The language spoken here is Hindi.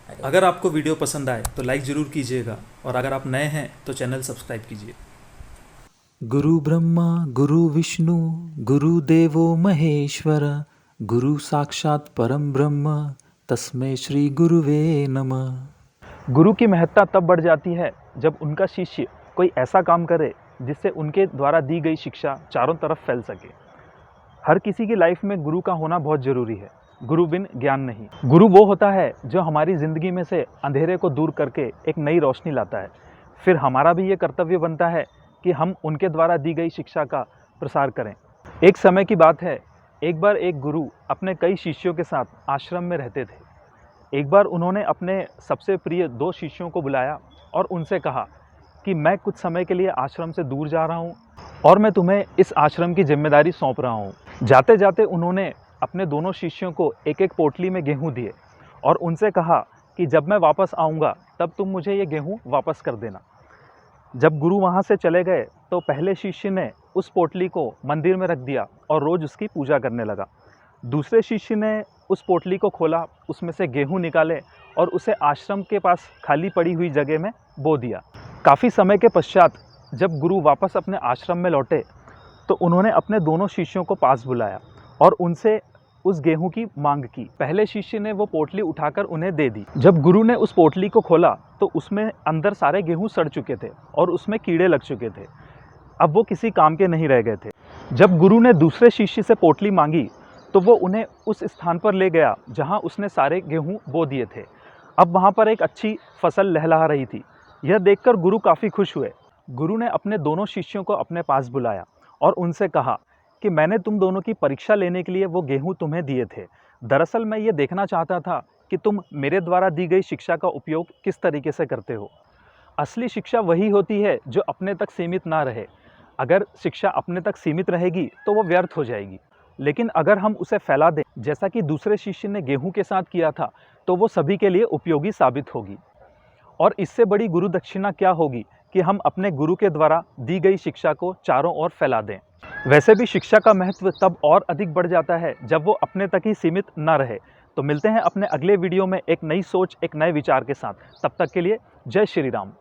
अगर आपको वीडियो पसंद आए तो लाइक ज़रूर कीजिएगा और अगर आप नए हैं तो चैनल सब्सक्राइब कीजिए। गुरु ब्रह्मा गुरु विष्णु गुरु देवो महेश्वर गुरु साक्षात परम ब्रह्म तस्मै श्री गुरुवे नमः। गुरु की महत्ता तब बढ़ जाती है जब उनका शिष्य कोई ऐसा काम करे जिससे उनके द्वारा दी गई शिक्षा चारों तरफ फैल सके। हर किसी की लाइफ में गुरु का होना बहुत ज़रूरी है। गुरु बिन ज्ञान नहीं। गुरु वो होता है जो हमारी ज़िंदगी में से अंधेरे को दूर करके एक नई रोशनी लाता है। फिर हमारा भी ये कर्तव्य बनता है कि हम उनके द्वारा दी गई शिक्षा का प्रसार करें। एक समय की बात है, एक बार एक गुरु अपने कई शिष्यों के साथ आश्रम में रहते थे। एक बार उन्होंने अपने सबसे प्रिय 2 शिष्यों को बुलाया और उनसे कहा कि मैं कुछ समय के लिए आश्रम से दूर जा रहा हूँ और मैं तुम्हें इस आश्रम की जिम्मेदारी सौंप रहा हूँ। जाते जाते उन्होंने अपने दोनों शिष्यों को एक एक पोटली में गेहूँ दिए और उनसे कहा कि जब मैं वापस आऊँगा तब तुम मुझे ये गेहूँ वापस कर देना। जब गुरु वहाँ से चले गए तो पहले शिष्य ने उस पोटली को मंदिर में रख दिया और रोज़ उसकी पूजा करने लगा। दूसरे शिष्य ने उस पोटली को खोला, उसमें से गेहूँ निकाले और उसे आश्रम के पास खाली पड़ी हुई जगह में बो दिया। काफ़ी समय के पश्चात जब गुरु वापस अपने आश्रम में लौटे तो उन्होंने अपने दोनों शिष्यों को पास बुलाया और उनसे उस गेहूं की मांग की। पहले शिष्य ने वो पोटली उठाकर उन्हें दे दी। जब गुरु ने उस पोटली को खोला तो उसमें अंदर सारे गेहूं सड़ चुके थे और उसमें कीड़े लग चुके थे। अब वो किसी काम के नहीं रह गए थे। जब गुरु ने दूसरे शिष्य से पोटली मांगी तो वो उन्हें उस स्थान पर ले गया जहां उसने सारे गेहूं बो दिए थे। अब वहां पर एक अच्छी फसल लहलहा रही थी। यह देखकर गुरु काफ़ी खुश हुए। गुरु ने अपने दोनों शिष्यों को अपने पास बुलाया और उनसे कहा कि मैंने तुम दोनों की परीक्षा लेने के लिए वो गेहूं तुम्हें दिए थे। दरअसल मैं ये देखना चाहता था कि तुम मेरे द्वारा दी गई शिक्षा का उपयोग किस तरीके से करते हो। असली शिक्षा वही होती है जो अपने तक सीमित ना रहे। अगर शिक्षा अपने तक सीमित रहेगी तो वो व्यर्थ हो जाएगी, लेकिन अगर हम उसे फैला दें जैसा कि दूसरे शिष्य ने गेहूं के साथ किया था तो वो सभी के लिए उपयोगी साबित होगी। और इससे बड़ी गुरु दक्षिणा क्या होगी कि हम अपने गुरु के द्वारा दी गई शिक्षा को चारों ओर फैला दें। वैसे भी शिक्षा का महत्व तब और अधिक बढ़ जाता है जब वो अपने तक ही सीमित ना रहे। तो मिलते हैं अपने अगले वीडियो में एक नई सोच, एक नए विचार के साथ। तब तक के लिए जय श्री राम।